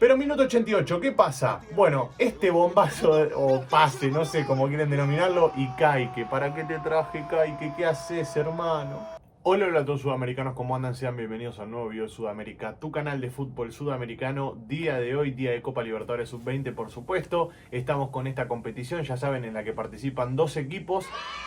Pero minuto 88, ¿qué pasa? Bueno, este bombazo o pase, no sé cómo quieren denominarlo, y Kaique. ¿Para qué te traje, Kaique? ¿Qué haces, hermano? Hola a todos sudamericanos, ¿cómo andan? Sean bienvenidos a un nuevo video de Sudamérica, tu canal de fútbol sudamericano. Día de hoy, día de Copa Libertadores Sub-20, por supuesto. Estamos con esta competición, ya saben, en la que participan 12 equipos.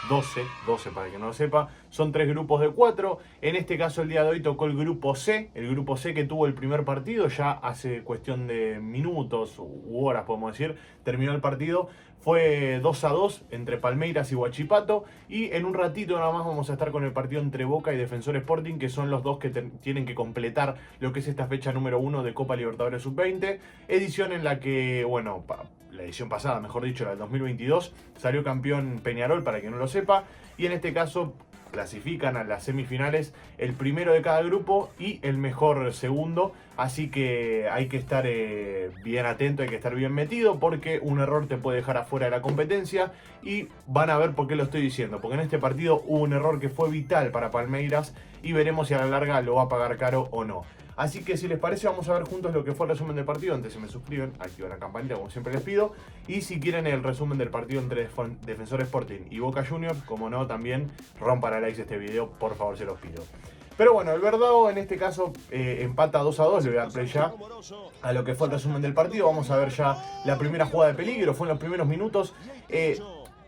12 para el que no lo sepa. Son 3 grupos de 4. En este caso, el día de hoy tocó el grupo C. El grupo C que tuvo el primer partido, ya hace cuestión de minutos u horas, podemos decir. Terminó el partido. Fue 2-2 entre Palmeiras y Huachipato. Y en un ratito nada más vamos a estar con el partido entre Boca y Defensor Sporting, que son los dos que tienen que completar lo que es esta fecha número 1 de Copa Libertadores Sub-20. Edición en la que, bueno, la edición pasada, mejor dicho, la del 2022, salió campeón Peñarol, para quien no lo sepa. Y en este caso clasifican a las semifinales el primero de cada grupo y el mejor segundo. Así que hay que estar bien atento, hay que estar bien metido, porque un error te puede dejar afuera de la competencia. Y van a ver por qué lo estoy diciendo, porque en este partido hubo un error que fue vital para Palmeiras y veremos si a la larga lo va a pagar caro o no. Así que si les parece, vamos a ver juntos lo que fue el resumen del partido. Antes se me suscriben, activan la campanita como siempre les pido. Y si quieren el resumen del partido entre Defensor Sporting y Boca Juniors, como no, también rompan a likes este video, por favor, se los pido. Pero bueno, el Verdao en este caso empata 2-2, le voy a dar play ya a lo que fue el resumen del partido. Vamos a ver ya la primera jugada de peligro, fue en los primeros minutos.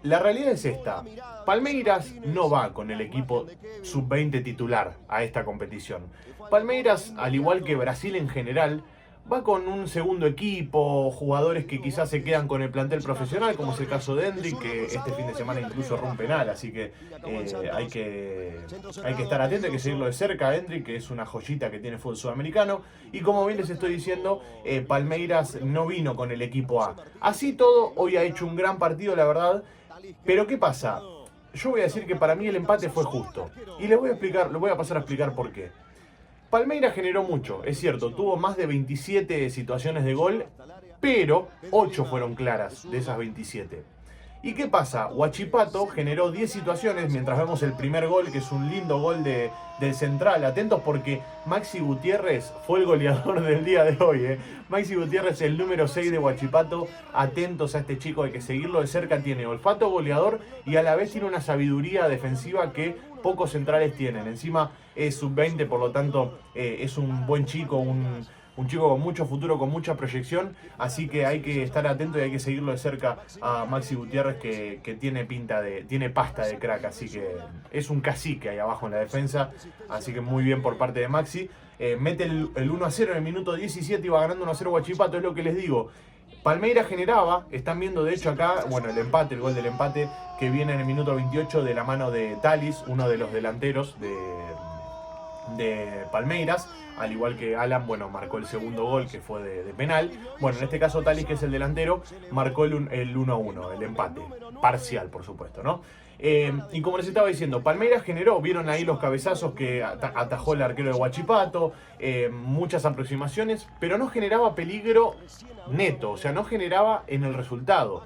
La realidad es esta: Palmeiras no va con el equipo sub-20 titular a esta competición. Palmeiras, al igual que Brasil en general, va con un segundo equipo, jugadores que quizás se quedan con el plantel profesional, como es el caso de Endrick, que este fin de semana incluso rompe penal, así que hay que estar atento, hay que seguirlo de cerca. Endrick, que es una joyita que tiene fútbol sudamericano, y como bien les estoy diciendo, Palmeiras no vino con el equipo A. Así todo, hoy ha hecho un gran partido, la verdad. Pero ¿qué pasa? Yo voy a decir que para mí el empate fue justo. Y les voy a explicar, lo voy a pasar a explicar por qué. Palmeiras generó mucho, es cierto, tuvo más de 27 situaciones de gol, pero 8 fueron claras de esas 27. ¿Y qué pasa? Huachipato generó 10 situaciones, mientras vemos el primer gol, que es un lindo gol del central. Atentos porque Maxi Gutiérrez fue el goleador del día de hoy. Maxi Gutiérrez, el número 6 de Huachipato. Atentos a este chico, hay que seguirlo de cerca. Tiene olfato goleador y a la vez tiene una sabiduría defensiva que pocos centrales tienen. Encima es sub-20, por lo tanto es un buen chico, un chico con mucho futuro, con mucha proyección. Así que hay que estar atento y hay que seguirlo de cerca a Maxi Gutiérrez, que tiene tiene pasta de crack. Así que es un cacique ahí abajo en la defensa. Así que muy bien por parte de Maxi. Mete el 1-0 en el minuto 17 y va ganando 1-0 Huachipato, es lo que les digo. Palmeiras generaba, están viendo de hecho acá, bueno, el gol del empate, que viene en el minuto 28 de la mano de Talis, uno de los delanteros de Palmeiras, al igual que Alan, bueno, marcó el segundo gol, que fue de penal. Bueno, en este caso Talis, que es el delantero, marcó el 1-1, el empate, parcial por supuesto, ¿no? Y como les estaba diciendo, Palmeiras generó, vieron ahí los cabezazos que atajó el arquero de Huachipato, muchas aproximaciones, pero no generaba peligro neto, o sea, no generaba en el resultado.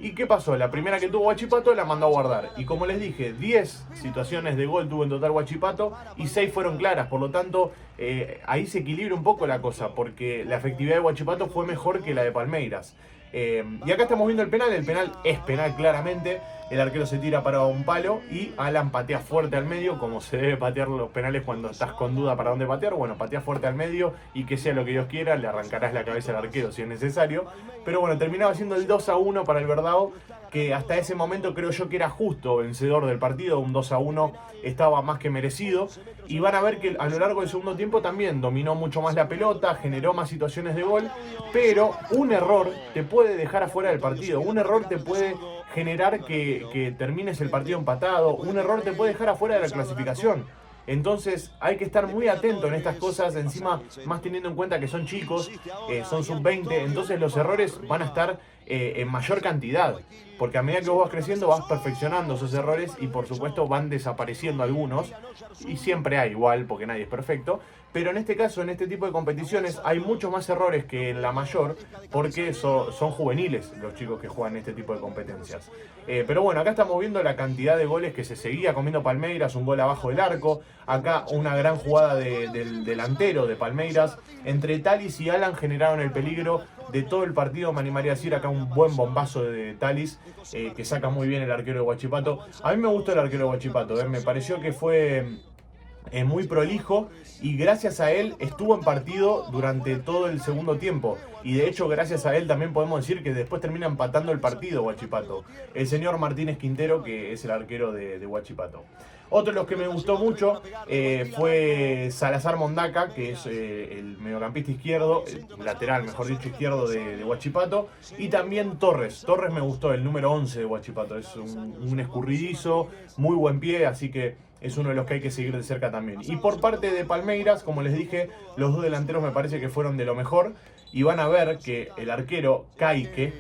¿Y qué pasó? La primera que tuvo Huachipato la mandó a guardar. Y como les dije, 10 situaciones de gol tuvo en total Huachipato y 6 fueron claras. Por lo tanto, ahí se equilibra un poco la cosa, porque la efectividad de Huachipato fue mejor que la de Palmeiras. Y acá estamos viendo el penal es penal claramente. El arquero se tira para un palo y Alan patea fuerte al medio, como se debe patear los penales cuando estás con duda para dónde patear. Bueno, patea fuerte al medio y que sea lo que Dios quiera, le arrancarás la cabeza al arquero si es necesario. Pero bueno, terminaba siendo el 2-1 para el Verdao, que hasta ese momento creo yo que era justo vencedor del partido. Un 2-1 estaba más que merecido. Y van a ver que a lo largo del segundo tiempo también dominó mucho más la pelota, generó más situaciones de gol, pero un error te puede dejar afuera del partido, un error te puede generar que termines el partido empatado, un error te puede dejar afuera de la clasificación. Entonces hay que estar muy atento en estas cosas, encima más teniendo en cuenta que son chicos, son sub-20, entonces los errores van a estar en mayor cantidad, porque a medida que vos vas creciendo vas perfeccionando esos errores y por supuesto van desapareciendo algunos, y siempre hay igual, porque nadie es perfecto, pero en este caso, en este tipo de competiciones, hay muchos más errores que en la mayor, porque son juveniles los chicos que juegan este tipo de competencias. Pero bueno, acá estamos viendo la cantidad de goles que se seguía comiendo Palmeiras, un gol abajo del arco, acá una gran jugada del delantero de Palmeiras, entre Thalys y Alan generaron el peligro de todo el partido. Me animaría a decir acá un buen bombazo de Thalys, que saca muy bien el arquero de Huachipato. A mí me gustó el arquero de Huachipato, me pareció que fue muy prolijo y gracias a él estuvo en partido durante todo el segundo tiempo. Y de hecho gracias a él también podemos decir que después termina empatando el partido Huachipato. El señor Martínez Quintero, que es el arquero de Huachipato. Otro de los que me gustó mucho fue Salazar Mondaca, que es el mediocampista izquierdo, el lateral, mejor dicho, izquierdo de Huachipato. Y también Torres. Torres me gustó, el número 11 de Huachipato. Es un escurridizo, muy buen pie, así que es uno de los que hay que seguir de cerca también. Y por parte de Palmeiras, como les dije, los dos delanteros me parece que fueron de lo mejor. Y van a ver que el arquero Caique,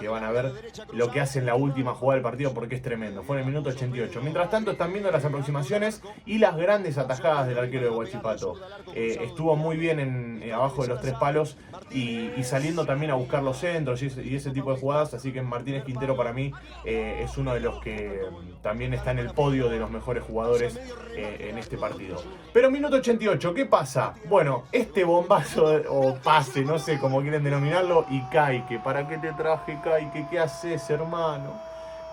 van a ver lo que hace en la última jugada del partido porque es tremendo. Fue en el minuto 88. Mientras tanto están viendo las aproximaciones y las grandes atajadas del arquero de Huachipato. Estuvo muy bien abajo de los 3 palos y saliendo también a buscar los centros y ese tipo de jugadas. Así que Martínez Quintero para mí es uno de los que también está en el podio de los mejores jugadores en este partido. Pero minuto 88, ¿qué pasa? Bueno, este bombazo o pase, no sé cómo quieren denominarlo, y Caique, ¿para qué te traje, Caique? ¿Qué haces, hermano?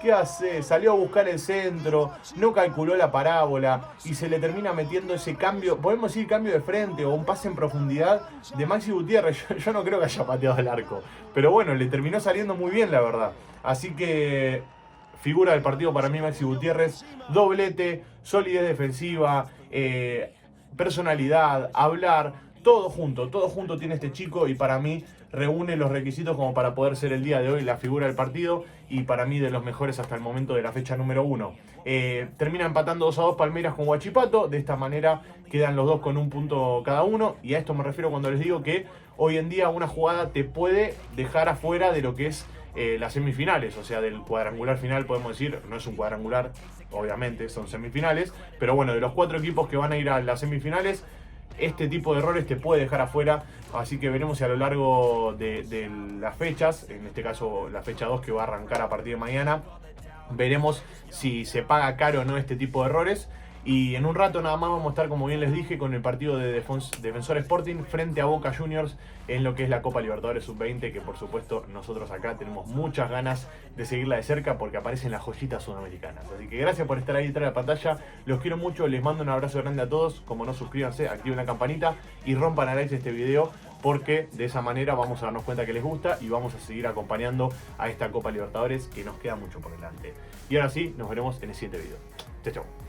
¿Qué haces? Salió a buscar el centro, no calculó la parábola y se le termina metiendo ese cambio, podemos decir cambio de frente o un pase en profundidad de Maxi Gutiérrez. Yo no creo que haya pateado el arco, pero bueno, le terminó saliendo muy bien, la verdad. Así que figura del partido para mí Maxi Gutiérrez, doblete, solidez defensiva, personalidad, hablar, todo junto tiene este chico y para mí reúne los requisitos como para poder ser el día de hoy la figura del partido y para mí de los mejores hasta el momento de la fecha número 1. Termina empatando 2-2 Palmeiras con Huachipato, de esta manera quedan los dos con un punto cada uno y a esto me refiero cuando les digo que hoy en día una jugada te puede dejar afuera de lo que es las semifinales, o sea, del cuadrangular final podemos decir, no es un cuadrangular, obviamente, son semifinales, pero bueno, de los 4 equipos que van a ir a las semifinales, este tipo de errores te puede dejar afuera, así que veremos si a lo largo de las fechas, en este caso la fecha 2 que va a arrancar a partir de mañana, veremos si se paga caro o no este tipo de errores. Y en un rato nada más vamos a estar, como bien les dije, con el partido de Defensor Sporting frente a Boca Juniors en lo que es la Copa Libertadores Sub-20, que por supuesto nosotros acá tenemos muchas ganas de seguirla de cerca porque aparecen las joyitas sudamericanas. Así que gracias por estar ahí detrás de la pantalla, los quiero mucho, les mando un abrazo grande a todos. Como no, suscríbanse, activen la campanita y rompan a like este video porque de esa manera vamos a darnos cuenta que les gusta y vamos a seguir acompañando a esta Copa Libertadores que nos queda mucho por delante. Y ahora sí, nos veremos en el siguiente video. Chao, chao.